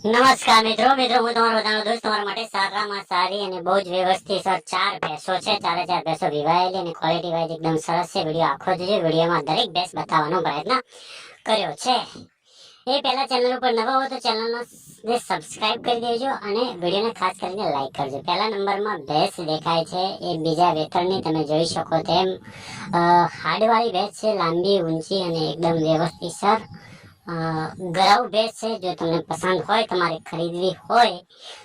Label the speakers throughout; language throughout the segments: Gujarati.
Speaker 1: નમસ્કાર મિત્રો હું તમારો બધાનો દોસ્ત તમારા માટે સારામાં સારી અને બહુ જ વ્યવસ્થિત સર 4 ભેંસો છે. ચારે ભેંસો વિવાયેલી અને ક્વોલિટી વાઇઝ એકદમ સરસ છે. વિડીયો આખો જોજો. વિડીયોમાં દરેક ભેંસ બતાવવાનો પ્રયત્ન કર્યો છે. એ પહેલા ચેનલ ઉપર નવા હો તો ચેનલને સબસ્ક્રાઇબ કરી દેજો અને વિડીયોને ખાસ કરીને લાઈક કરજો. પહેલા નંબરમાં ભેંસ દેખાય છે એ બીજા વેતરની તમે જોઈ શકો તેમ હાડવાળી ભેંસ છે, લાંબી ઊંચી અને એકદમ વ્યવસ્થિત સર ગરાઉ ભેંસ છે. જો તમને પસંદ હોય તમારે ખરીદવી હોય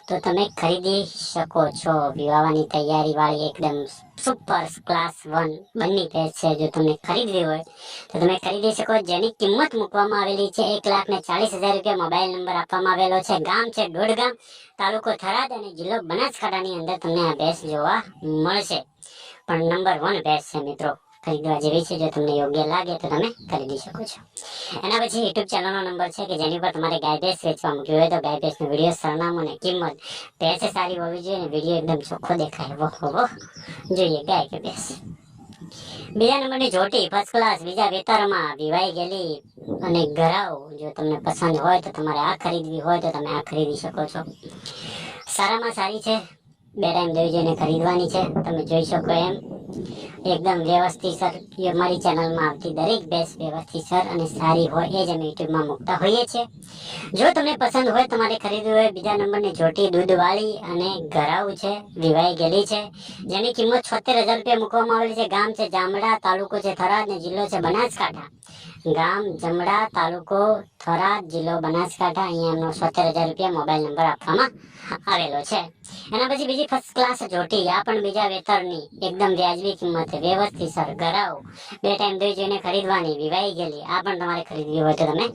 Speaker 1: તો તમે ખરીદી શકો છો. વિવાહની તૈયારી વાળી એકદમ સુપર ક્લાસ 1 બની ભેંસ છે. જો તમને ખરીદવી હોય તો તમે ખરીદી શકો. જેની કિંમત મૂકવામાં આવેલી છે 1,40,000 રૂપિયા. મોબાઈલ નંબર આપવામાં આવેલો છે. ગામ છે દોડગામ, તાલુકો થરાદ અને જિલ્લો બનાસકાંઠાની અંદર તમને આ ભેંસ જોવા મળશે. પણ નંબર 1 ભેંસ છે મિત્રો, ખરીદવા જેવી છે. જો તમને યોગ્ય લાગે તો તમે ખરીદી શકો છો. એના પછી યુટ્યુબ ચેનલનો નંબર છે કે જેની પર તમારે ગાય ભેંસ વેચવા મૂકી હોય તો ગાય ભેંસનો વિડીયો, સરનામું અને કિંમત, ભેંસ સારી હોવી જોઈએ અને વિડીયો એકદમ ચોખ્ખો દેખાય એવો હોવો જોઈએ. ગાય કે ભેંસ. બીજા નંબરની જોટી ફર્સ્ટ ક્લાસ બીજા વેતરમાં વિવાઈ ગયેલી અને ગરાવ. જો તમને પસંદ હોય તો તમારે આ ખરીદવી હોય તો તમે આ ખરીદી શકો છો. સારામાં સારી છે. 2 ટાઈમ જોઈ જોઈને ખરીદવાની છે. તમે જોઈ શકો એમ એકદમ વ્યવસ્થિત સર. અમારી ચેનલમાં આવતી દરેક ભેંસ વ્યવસ્થિત સર અને સારી હોય એ જ અમે યુટ્યુબમાં મૂકતા હોઈએ છીએ. જો તમને પસંદ હોય તમારે ખરીદવું હોય. બીજા નંબરની જોટી દૂધવાળી અને ગરાઉ છે, વિવાઈ ગયેલી છે, જેની કિંમત 76,000 રૂપિયા મૂકવામાં આવેલી છે. ગામ છે જામડા, તાલુકો છે થરાદ અને જિલ્લો છે બનાસકાંઠા. ગામ જમડા, તાલુકો થરાદ, જિલ્લો બનાસકાંઠા. અહીંયા એમનો 76,000 રૂપિયા મોબાઈલ નંબર આપવામાં આવેલો છે. એના પછી બીજી ફર્સ્ટ ક્લાસ જોટી, આ પણ બીજા વેતરની એકદમ વ્યાજબી કિંમતે વ્યવસ્થિત સર ગરાવ. 2 ટાઈમ જોઈ જોઈને ખરીદવાની, વિવાઈ ગયેલી. આ પણ તમારે ખરીદવી હોય તો તમે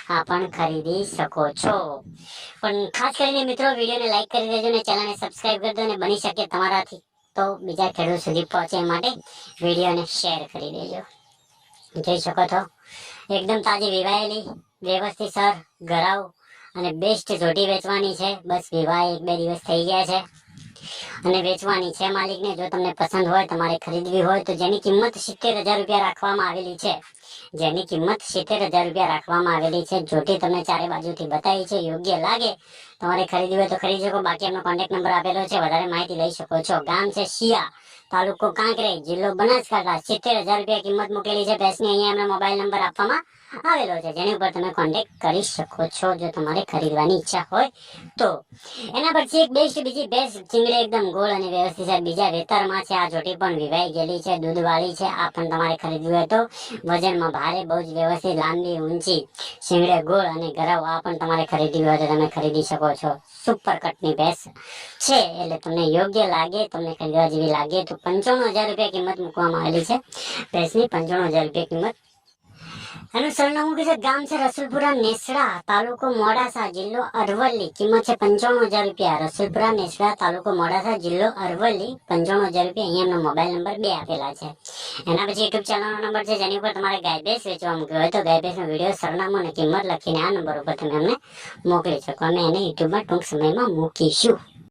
Speaker 1: આ પણ ખરીદી શકો છો. પણ ખાસ કરીને મિત્રો વિડીયોને લાઈક કરી દેજો અને ચેનલને સબસ્ક્રાઇબ કરી દો અને બની શકે તમારાથી તો બીજા ખેડૂત સુધી પહોંચે એ માટે વિડીયોને શેર કરી દેજો. જોઈ શકો છો એકદમ તાજી વિવાયેલી વ્યવસ્થિત સર ગરાવ અને બેસ્ટ જોટી વેચવાની છે. બસ વિવાહ 1-2 દિવસ થઈ ગયા છે અને વેચવાની છે માલિકને. જો તમને પસંદ હોય તમારે ખરીદવી હોય તો જેની કિંમત 70,000 રૂપિયા રાખવામાં આવેલી છે. જેની કિંમત 70,000 રૂપિયા રાખવામાં આવેલી છે. જોટી તમને ચારે બાજુથી બતાવી છે. યોગ્ય લાગે તમારે ખરીદવી હોય તો ખરીદી શકો. બાકી એમનો કોન્ટેક્ટ નંબર આપેલો છે, વધારે માહિતી લઈ શકો છો. ગામ છે શિયા, તાલુકો કાંકરેજ, જિલ્લો બનાસકાંઠા. 70,000 રૂપિયા કિંમત મૂકેલી છે ભેંસની. અહીંયા એમનો મોબાઈલ નંબર આપવામાં આવેલો છે જેની ઉપર તમે કોન્ટેક્ટ કરી શકો છો જો તમારે ખરીદવાની ઈચ્છા હોય તો. એના પછી એક બેસ્ટ બીજી ભેંસ ચીંગડી એકદમ ગોળ અને વ્યવસ્થિત છે. બીજા વેતરમાં છે. આ જોટી પણ વિવાઈ ગયેલી છે, દૂધવાળી છે. આ પણ તમારે ખરીદવી હોય તો વજનમાં ભારે, બહુ જ વ્યવસ્થિત, લાંબી ઊંચી, શીંગડે ગોળ અને ગરાવ. આ પણ તમારે ખરીદવી હોય તો તમે ખરીદી શકો છો. સુપર કટની ભેંસ છે એટલે તમને યોગ્ય લાગે, તમને ખરીદવા જેવી લાગે તો 95,000 રૂપિયા કિંમત મૂકવામાં આવેલી છે ભેંસની. 95,000 રૂપિયા કિંમત. એનું સરનામું કે છે ગામ છે રસુલપુરા નેસડા, તાલુકો મોડાસા, જિલ્લો અરવલ્લી. કિંમત છે 95,000 રૂપિયા. રસુલપુરા નેસડા, તાલુકો મોડાસા, જિલ્લો અરવલ્લી. 95,000 રૂપિયા. અહીંયા એમનો મોબાઈલ નંબર 2 આપેલા છે. એના પછી યુટ્યુબ ચેનલનો નંબર છે જેની ઉપર તમારે ગાય ભેંસ વેચવા મૂક્યો હોય તો ગાય ભેંસનો વિડીયો, સરનામું અને કિંમત લખીને આ નંબર ઉપર તમે અમને મોકલી શકો. અમે એને યુટ્યુબમાં ટૂંક સમયમાં મૂકીશું.